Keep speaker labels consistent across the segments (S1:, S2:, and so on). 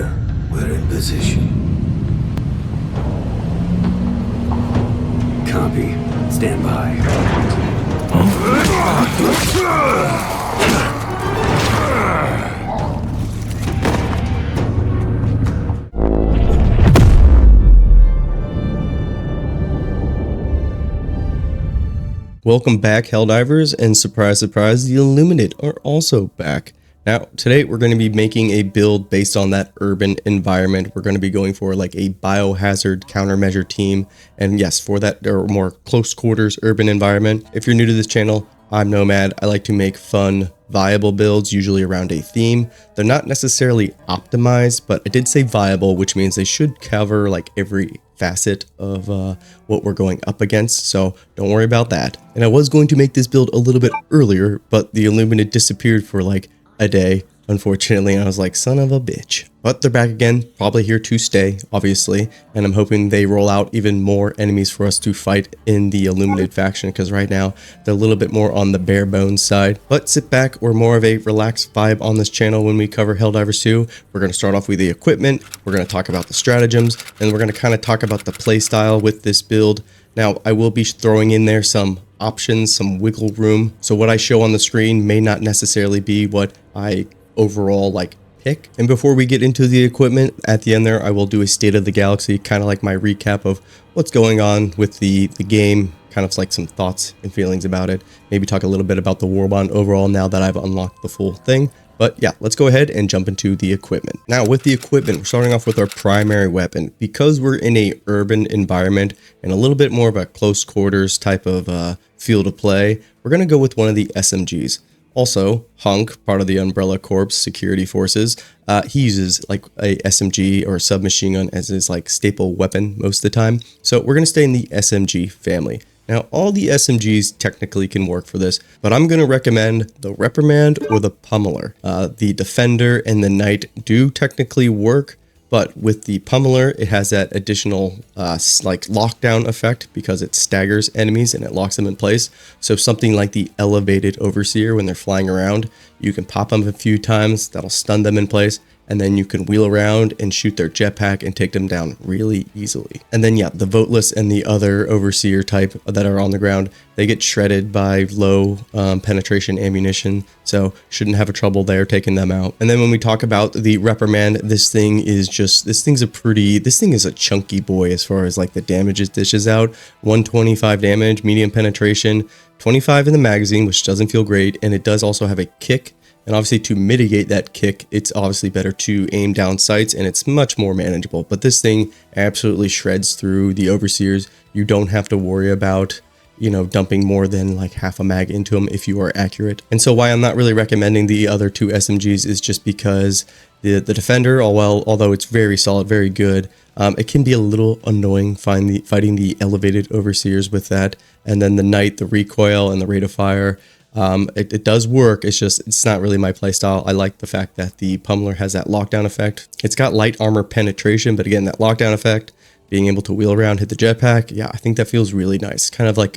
S1: Leader, we're in position. Copy. Stand by.
S2: Welcome back, Helldivers, and surprise, surprise, the Illuminate are also back. Now, today we're going to be making a build based on that urban environment. We're going to be going for like a Biohazard Countermeasure team, and yes, for that or more close quarters urban environment. If you're new to this channel, I'm Nomad. I like to make fun, viable builds, usually around a theme. They're not necessarily optimized, but I did say viable, which means they should cover like every facet of what we're going up against, so don't worry about that. And I was going to make this build a little bit earlier, but the Illuminate disappeared for like a day, unfortunately, and I was like, son of a bitch. But they're back again, probably here to stay, obviously, and I'm hoping they roll out even more enemies for us to fight in the Illuminate faction, because right now they're a little bit more on the bare bones side. But sit back, we're more of a relaxed vibe on this channel when we cover Helldivers 2. We're going to start off with the equipment, we're going to talk about the stratagems, and we're going to kind of talk about the playstyle with this build. Now, I will be throwing in there some options, some wiggle room, so what I show on the screen may not necessarily be what I overall like pick. And before we get into the equipment, at the end there, I will do a state of the galaxy, kind of like my recap of what's going on with the game, kind of like some thoughts and feelings about it. Maybe talk a little bit about the warbond overall now that I've unlocked the full thing. But yeah, let's go ahead and jump into the equipment. Now with the equipment, we're starting off with our primary weapon. Because we're in a urban environment and a little bit more of a close quarters type of field of play, we're going to go with one of the SMGs. Also, Hunk, part of the Umbrella Corps security forces, he uses like a SMG or a submachine gun as his like staple weapon most of the time. So we're going to stay in the SMG family. Now, all the SMGs technically can work for this, but I'm going to recommend the Reprimand or the Pummeler. The Defender and the Knight do technically work, but with the Pummeler, it has that additional like lockdown effect because it staggers enemies and it locks them in place. So something like the Elevated Overseer, when they're flying around, you can pop them a few times, that'll stun them in place, and then you can wheel around and shoot their jetpack and take them down really easily. And then yeah, the Voteless and the other Overseer type that are on the ground, they get shredded by low penetration ammunition, so shouldn't have a trouble there taking them out. And then when we talk about the Reprimand, this thing is a chunky boy as far as like the damage it dishes out. 125 damage, medium penetration, 25 in the magazine, which doesn't feel great, and it does also have a kick. And obviously to mitigate that kick, it's obviously better to aim down sights and it's much more manageable. But this thing absolutely shreds through the Overseers. You don't have to worry about, you know, dumping more than like half a mag into them if you are accurate. And so why I'm not really recommending the other two SMGs is just because the Defender, although it's very solid, very good, it can be a little annoying fighting the Elevated Overseers with that. And then the Knight, the recoil and the rate of fire, it does work. It's not really my playstyle. I like the fact that the Pummeler has that lockdown effect. It's got light armor penetration, but again, that lockdown effect, being able to wheel around, hit the jetpack, yeah, I think that feels really nice. Kind of like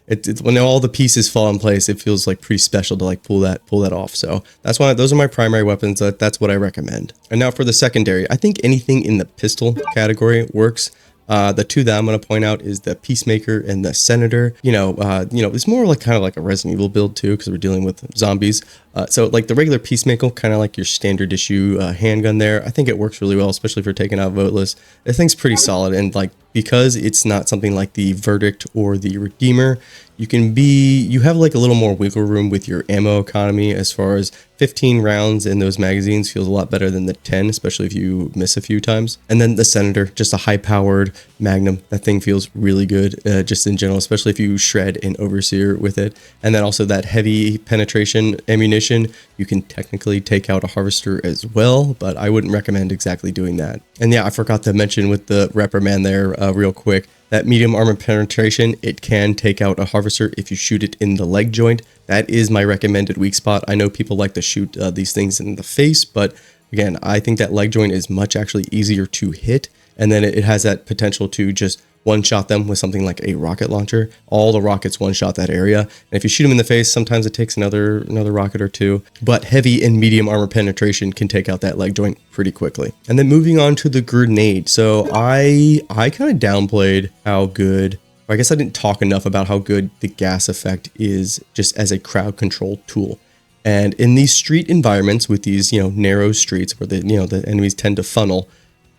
S2: it's when all the pieces fall in place, it feels like pretty special to like pull that off. So that's why those are my primary weapons. That's what I recommend. And now for the secondary, I think anything in the pistol category works. The two that I'm going to point out is the Peacemaker and the Senator. It's more like kind of like a Resident Evil build too, because we're dealing with zombies. So like the regular Peacemaker, kind of like your standard issue handgun there. I think it works really well, especially for taking out Voteless. I think it's pretty solid, and like because it's not something like the Verdict or the Redeemer, you have like a little more wiggle room with your ammo economy as far as 15 rounds in those magazines feels a lot better than the 10, especially if you miss a few times. And then the Senator, just a high-powered Magnum. That thing feels really good just in general, especially if you shred an Overseer with it. And then also that heavy penetration ammunition, you can technically take out a Harvester as well, but I wouldn't recommend exactly doing that. And yeah, I forgot to mention with the Reprimand there real quick, that medium armor penetration, it can take out a Harvester if you shoot it in the leg joint. That is my recommended weak spot. I know people like to shoot these things in the face, but again, I think that leg joint is much actually easier to hit. And then it has that potential to just one-shot them with something like a rocket launcher. All the rockets one-shot that area. And if you shoot them in the face, sometimes it takes another rocket or two. But heavy and medium armor penetration can take out that leg joint pretty quickly. And then moving on to the grenade. So I kind of downplayed how good, I guess I didn't talk enough about how good the gas effect is just as a crowd control tool. And in these street environments with these, narrow streets where the enemies tend to funnel,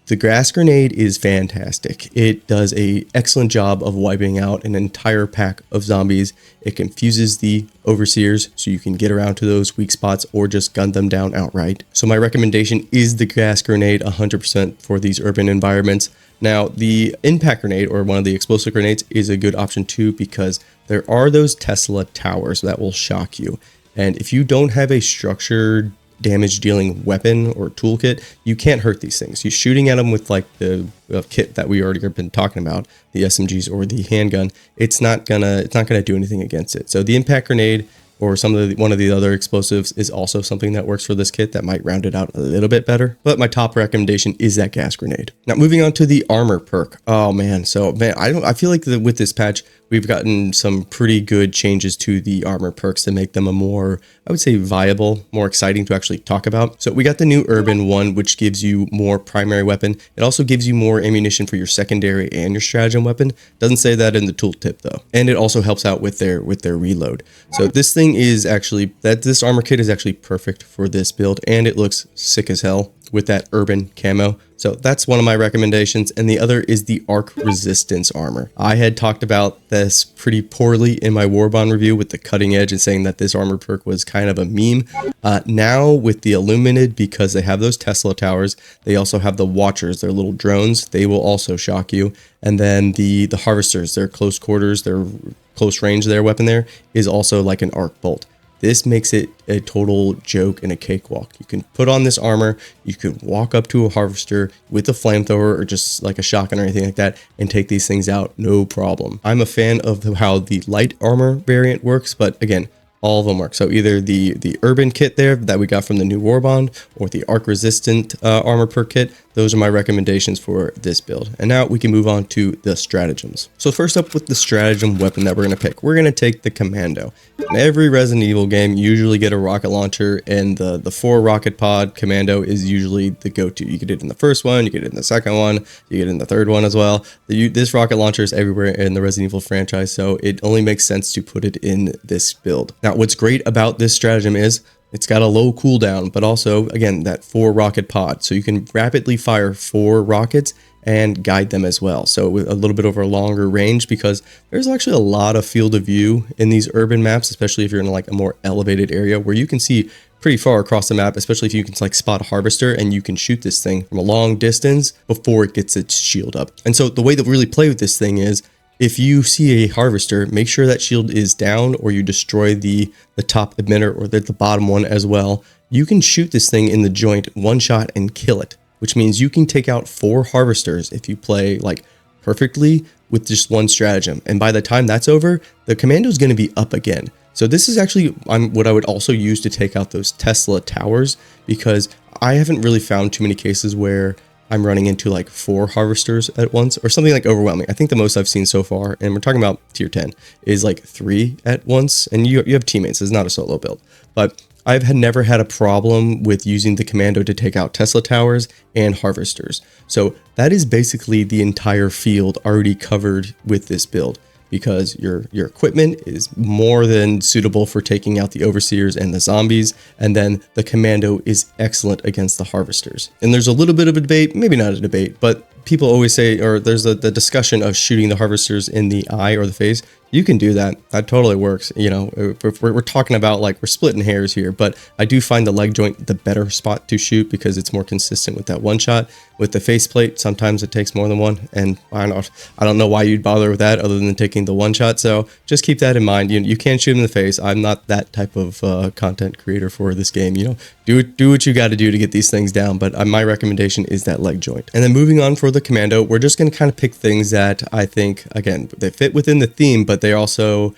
S2: the gas grenade is fantastic. It does an excellent job of wiping out an entire pack of zombies. It confuses the overseers so you can get around to those weak spots or just gun them down outright. So my recommendation is the gas grenade 100% for these urban environments. Now, the impact grenade or one of the explosive grenades is a good option too, because there are those Tesla towers that will shock you. And if you don't have a structured damage dealing weapon or toolkit, you can't hurt these things. You're shooting at them with like the kit that we already have been talking about, the SMGs or the handgun. It's not gonna do anything against it. So the impact grenade or one of the other explosives is also something that works for this kit that might round it out a little bit better. But my top recommendation is that gas grenade. Now moving on to the armor perk. Oh man, I feel like with this patch we've gotten some pretty good changes to the armor perks to make them a more, I would say, viable, more exciting to actually talk about. So we got the new urban one, which gives you more primary weapon. It also gives you more ammunition for your secondary and your stratagem weapon. Doesn't say that in the tooltip though. And it also helps out with their reload. So this thing is actually, this armor kit is actually perfect for this build, and it looks sick as hell with that urban camo. So that's one of my recommendations. And the other is the arc resistance armor. I had talked about this pretty poorly in my warbond review with the cutting edge and saying that this armor perk was kind of a meme. Now with the Illuminate, because they have those Tesla towers, they also have the watchers, their little drones. They will also shock you. And then the harvesters, their close quarters, their close range, their weapon there is also like an arc bolt. This makes it a total joke and a cakewalk. You can put on this armor, you can walk up to a harvester with a flamethrower or just like a shotgun or anything like that and take these things out, no problem. I'm a fan of how the light armor variant works, but again, all of them work. So either the urban kit there that we got from the new warbond or the arc resistant armor perk kit. Those are my recommendations for this build. And now we can move on to the stratagems. So first up with the stratagem weapon that we're going to pick, we're going to take the commando. In every Resident Evil game, you usually get a rocket launcher, and the 4 rocket pod commando is usually the go-to. You get it in the first one, you get it in the second one, you get it in the third one as well. This rocket launcher is everywhere in the Resident Evil franchise, so it only makes sense to put it in this build. Now, what's great about this stratagem is it's got a low cooldown, but also, again, that 4 rocket pod. So you can rapidly fire 4 rockets and guide them as well. So with a little bit over a longer range, because there's actually a lot of field of view in these urban maps, especially if you're in like a more elevated area where you can see pretty far across the map, especially if you can like spot a harvester and you can shoot this thing from a long distance before it gets its shield up. And so the way to really play with this thing is, if you see a harvester, make sure that shield is down or you destroy the top emitter or the bottom one as well. You can shoot this thing in the joint one shot and kill it, which means you can take out 4 harvesters if you play like perfectly with just one stratagem. And by the time that's over, the commando is going to be up again. So this is actually what I would also use to take out those Tesla towers, because I haven't really found too many cases where I'm running into like 4 harvesters at once or something like overwhelming. I think the most I've seen so far, and we're talking about tier 10, is like 3 at once. And you have teammates, it's not a solo build. But I've never had a problem with using the commando to take out Tesla towers and harvesters. So that is basically the entire field already covered with this build, because your equipment is more than suitable for taking out the overseers and the zombies, and then the commando is excellent against the harvesters. And there's a little bit of a debate, maybe not a debate, but people always say, or there's the discussion of shooting the harvesters in the eye or the face. You can do that. That totally works. You know, if we're talking about like we're splitting hairs here, but I do find the leg joint the better spot to shoot because it's more consistent with that one shot. With the faceplate, sometimes it takes more than one, and I don't know why you'd bother with that other than taking the one shot. So just keep that in mind. You can shoot in the face. I'm not that type of content creator for this game. You know, do what you got to do to get these things down. But my recommendation is that leg joint. And then moving on for the commando, we're just going to kind of pick things that I think, again, they fit within the theme, but they also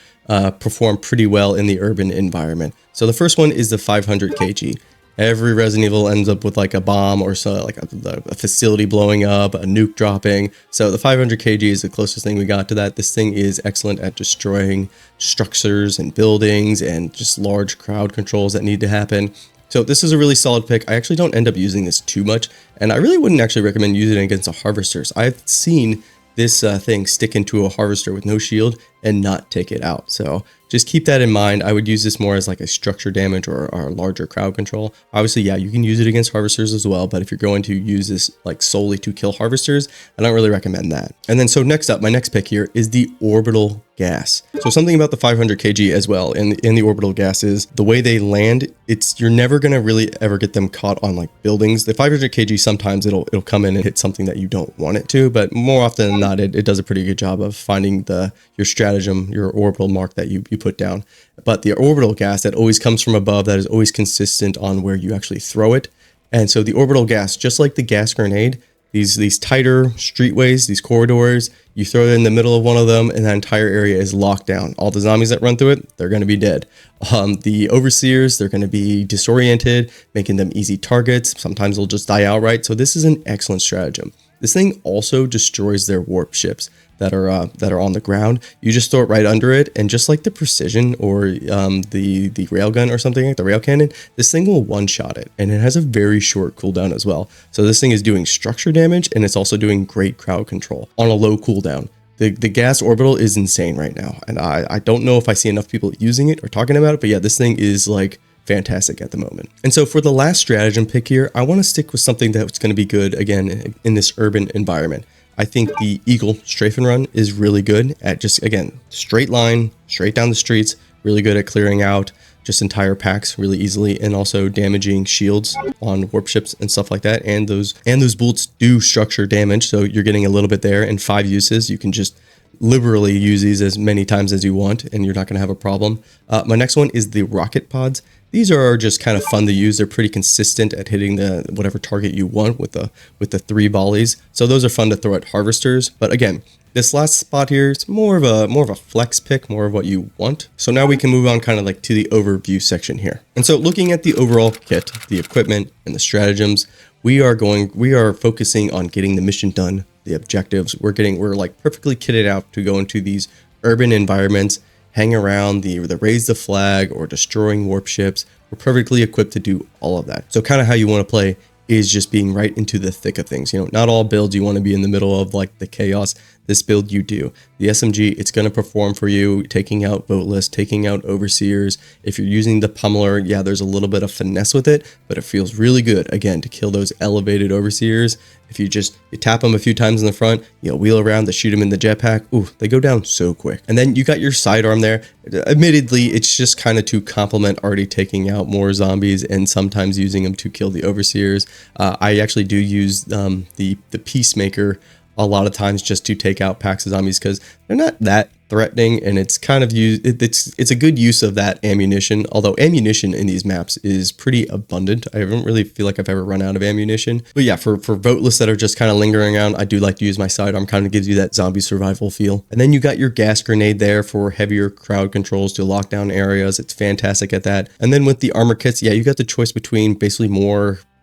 S2: perform pretty well in the urban environment. So the first one is the 500 kg. Every Resident Evil ends up with like a bomb or so, like a facility blowing up, a nuke dropping. So the 500 kg is the closest thing we got to that. This thing is excellent at destroying structures and buildings and just large crowd controls that need to happen. So this is a really solid pick. I actually don't end up using this too much, and I really wouldn't actually recommend using it against the harvesters. I've seen this thing stick into a harvester with no shield and not take it out. So just keep that in mind. I would use this more as like a structure damage or larger crowd control. Obviously, yeah, you can use it against harvesters as well, but if you're going to use this like solely to kill harvesters, I don't really recommend that. And then so next up, my next pick here is the orbital gas. So something about the 500 kg as well in the orbital gas is the way they land. You're never gonna really ever get them caught on like buildings. The 500 kg sometimes it'll come in and hit something that you don't want it to, but more often than not, it does a pretty good job of finding your stratagem, your orbital mark that you put down. But the orbital gas that always comes from above, that is always consistent on where you actually throw it. And so the orbital gas, just like the gas grenade, these tighter streetways, these corridors, you throw it in the middle of one of them and that entire area is locked down. All the zombies that run through it, they're going to be dead. The overseers, they're going to be disoriented, making them easy targets. Sometimes they'll just die outright. So this is an excellent stratagem. This thing also destroys their warp ships that are on the ground. You just throw it right under it, and just like the precision or the railgun or something like the rail cannon, this thing will one-shot it, and it has a very short cooldown as well. So this thing is doing structure damage, and it's also doing great crowd control on a low cooldown. The gas orbital is insane right now, and I don't know if I see enough people using it or talking about it, but yeah, this thing is like fantastic at the moment. And so for the last stratagem pick here, I want to stick with something that's going to be good again in this urban environment. I think the Eagle Strafe and Run is really good at just, again, straight line, straight down the streets, really good at clearing out just entire packs really easily, and also damaging shields on warp ships and stuff like that. And those bullets do structure damage, so you're getting a little bit there. In 5 uses, you can just liberally use these as many times as you want, and you're not going to have a problem. My next one is the rocket pods. These are just kind of fun to use. They're pretty consistent at hitting the whatever target you want with the 3 volleys. So those are fun to throw at harvesters. But again, this last spot here is more of a flex pick, more of what you want. So now we can move on kind of like to the overview section here. And so looking at the overall kit, the equipment and the stratagems, we are focusing on getting the mission done, the objectives. We're like perfectly kitted out to go into these urban environments, hang around, the raise the flag or destroying warp ships. We're perfectly equipped to do all of that. So kind of how you want to play is just being right into the thick of things. You know, not all builds you want to be in the middle of like the chaos. This build you do. The SMG, it's going to perform for you, taking out voteless, taking out overseers. If you're using the pummeler, yeah, there's a little bit of finesse with it, but it feels really good, again, to kill those elevated overseers. If you tap them a few times in the front, you wheel around to shoot them in the jetpack, ooh, they go down so quick. And then you got your sidearm there. Admittedly, it's just kind of to complement already taking out more zombies and sometimes using them to kill the overseers. I actually do use the Peacemaker a lot of times just to take out packs of zombies because they're not that threatening, and it's kind of it's a good use of that ammunition, although ammunition in these maps is pretty abundant. I don't really feel like I've ever run out of ammunition. But yeah, for voteless that are just kind of lingering around, I do like to use my sidearm. Kind of gives you that zombie survival feel. And then you got your gas grenade there for heavier crowd controls to lock down areas. It's fantastic at that. And then with the armor kits, yeah, you got the choice between basically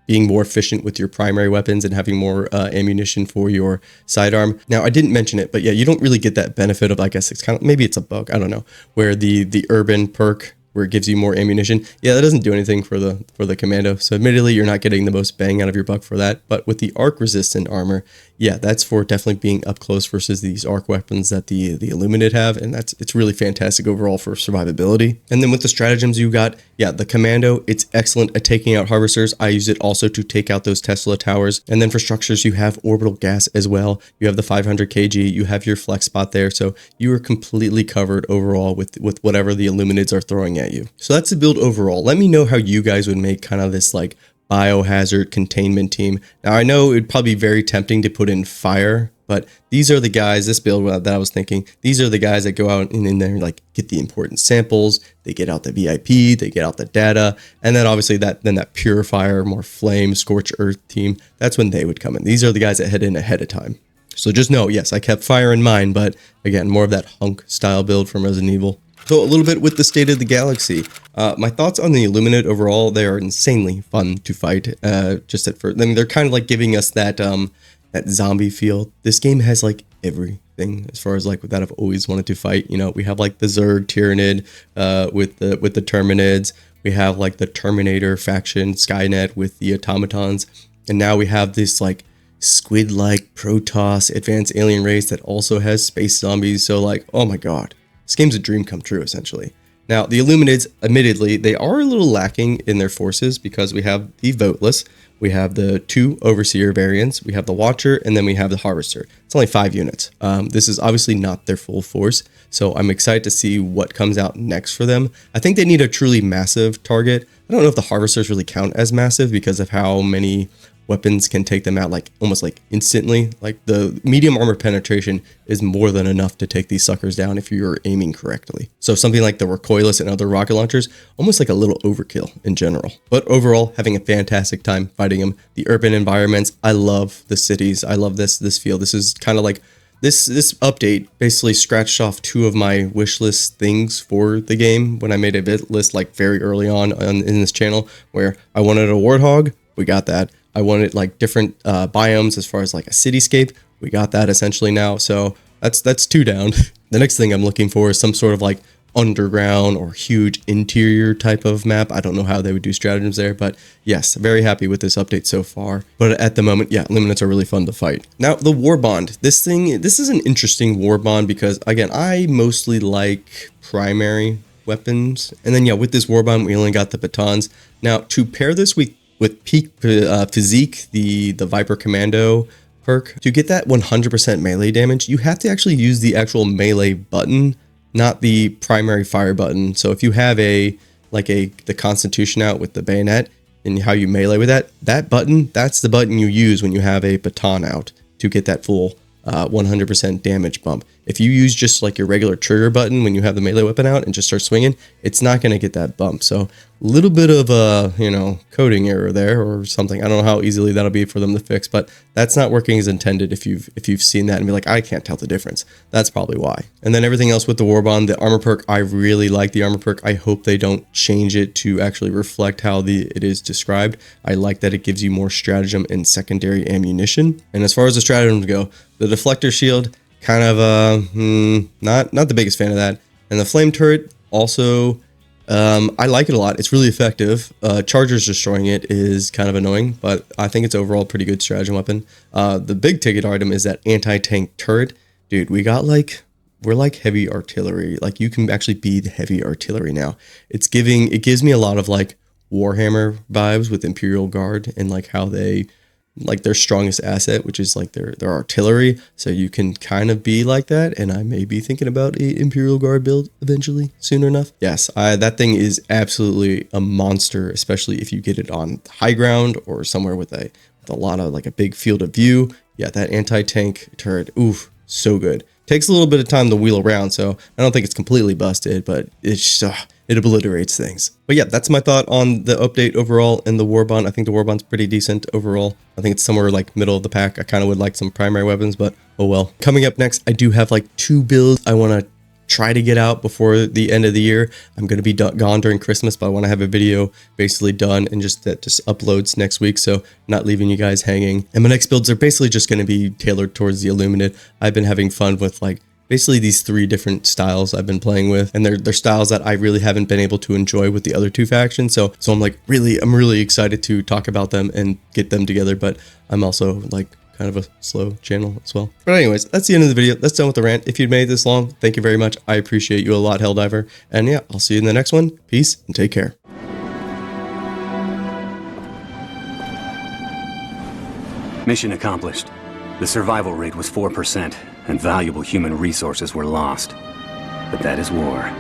S2: being more efficient with your primary weapons and having more ammunition for your sidearm. Now, I didn't mention it, but yeah, you don't really get that benefit of, I guess it's kind of, maybe it's a bug, I don't know, where the urban perk, where it gives you more ammunition. Yeah, that doesn't do anything for the commando. So admittedly, you're not getting the most bang out of your buck for that. But with the arc resistant armor, yeah, that's for definitely being up close versus these arc weapons that the Illuminate have, and it's really fantastic overall for survivability. And then with the stratagems you got, yeah, the commando, it's excellent at taking out harvesters. I use it also to take out those Tesla towers. And then for structures, you have orbital gas as well. You have the 500 kg, you have your flex spot there, so you are completely covered overall with whatever the Illuminates are throwing at you. So that's the build overall. Let me know how you guys would make kind of this like biohazard containment team. Now, I know it'd probably be very tempting to put in fire, but these are the guys, this build that I was thinking, these are the guys that go out and in there like get the important samples, they get out the VIP, they get out the data, and then obviously that purifier, more flame, scorch earth team, that's when they would come in. These are the guys that head in ahead of time. So just know, yes, I kept fire in mind, but again, more of that hunk style build from Resident Evil. So a little bit with the state of the galaxy. My thoughts on the Illuminate overall, they are insanely fun to fight. Just at first, I mean, they're kind of like giving us that that zombie feel. This game has like everything as far as like that I've always wanted to fight. You know, we have like the Zerg Tyrannid with the Terminids. We have like the Terminator faction, Skynet with the automatons, and now we have this like squid-like Protoss advanced alien race that also has space zombies. So like, oh my god, this game's a dream come true essentially. Now the Illuminates, admittedly, they are a little lacking in their forces because we have the Voteless, we have the 2 Overseer variants, we have the Watcher, and then we have the Harvester. It's only 5 units. This is obviously not their full force, so I'm excited to see what comes out next for them. I think they need a truly massive target. I don't know if the Harvesters really count as massive because of how many weapons can take them out like almost like instantly. Like the medium armor penetration is more than enough to take these suckers down if you're aiming correctly. So something like the Recoilless and other rocket launchers, almost like a little overkill in general. But overall, having a fantastic time fighting them. The urban environments, I love the cities. I love this feel. This is kind of like this update basically scratched off 2 of my wish list things for the game when I made a bit list like very early on in this channel, where I wanted a Warthog. We got that. I wanted like different biomes as far as like a cityscape. We got that essentially now. So that's 2 down. The next thing I'm looking for is some sort of like underground or huge interior type of map. I don't know how they would do stratagems there, but yes, very happy with this update so far. But at the moment, yeah, Illuminates are really fun to fight. Now the warbond, this is an interesting warbond because again, I mostly like primary weapons. And then yeah, with this warbond, we only got the batons. Now to pair this with peak physique, the Viper Commando perk, to get that 100% melee damage, you have to actually use the actual melee button, not the primary fire button. So if you have the Constitution out with the bayonet and how you melee with that button, that's the button you use when you have a baton out to get that full 100% damage bump. If you use just like your regular trigger button when you have the melee weapon out and just start swinging, it's not going to get that bump. So a little bit of a, you know, coding error there or something. I don't know how easily that'll be for them to fix, but that's not working as intended. If you've seen that and be like, I can't tell the difference, that's probably why. And then everything else with the warbond, the armor perk, I really like the armor perk. I hope they don't change it to actually reflect how it is described. I like that it gives you more stratagem and secondary ammunition. And as far as the stratagems go, the deflector shield, kind of not the biggest fan of that. And the flame turret also, I like it a lot. It's really effective. Chargers destroying it is kind of annoying, but I think it's overall a pretty good stratagem weapon. The big ticket item is that anti-tank turret. Dude, we're like heavy artillery. Like you can actually be the heavy artillery now. It gives me a lot of like Warhammer vibes with Imperial Guard and like how they, like their strongest asset, which is like their artillery. So you can kind of be like that. And I may be thinking about a Imperial Guard build eventually, soon enough. Yes, that thing is absolutely a monster, especially if you get it on high ground or somewhere with a lot of like a big field of view. Yeah, that anti-tank turret, oof, so good. Takes a little bit of time to wheel around, so I don't think it's completely busted, but it's it obliterates things. But yeah, that's my thought on the update overall and the warbond. I think the warbond's pretty decent overall. I think it's somewhere like middle of the pack. I kind of would like some primary weapons, but oh well. Coming up next, I do have like 2 builds I want to try to get out before the end of the year. I'm going to be gone during Christmas, but I want to have a video basically done and that just uploads next week, so not leaving you guys hanging. And my next builds are basically just going to be tailored towards the Illuminate. I've been having fun with like basically these 3 different styles I've been playing with, and they're styles that I really haven't been able to enjoy with the other 2 factions. So I'm like I'm really excited to talk about them and get them together, but I'm also like kind of a slow channel as well. But anyways, that's the end of the video. That's done with the rant. If you'd made it this long, thank you very much. I appreciate you a lot, Helldiver. And yeah, I'll see you in the next one. Peace and take care.
S3: Mission accomplished. The survival rate was 4%, and valuable human resources were lost. But that is war.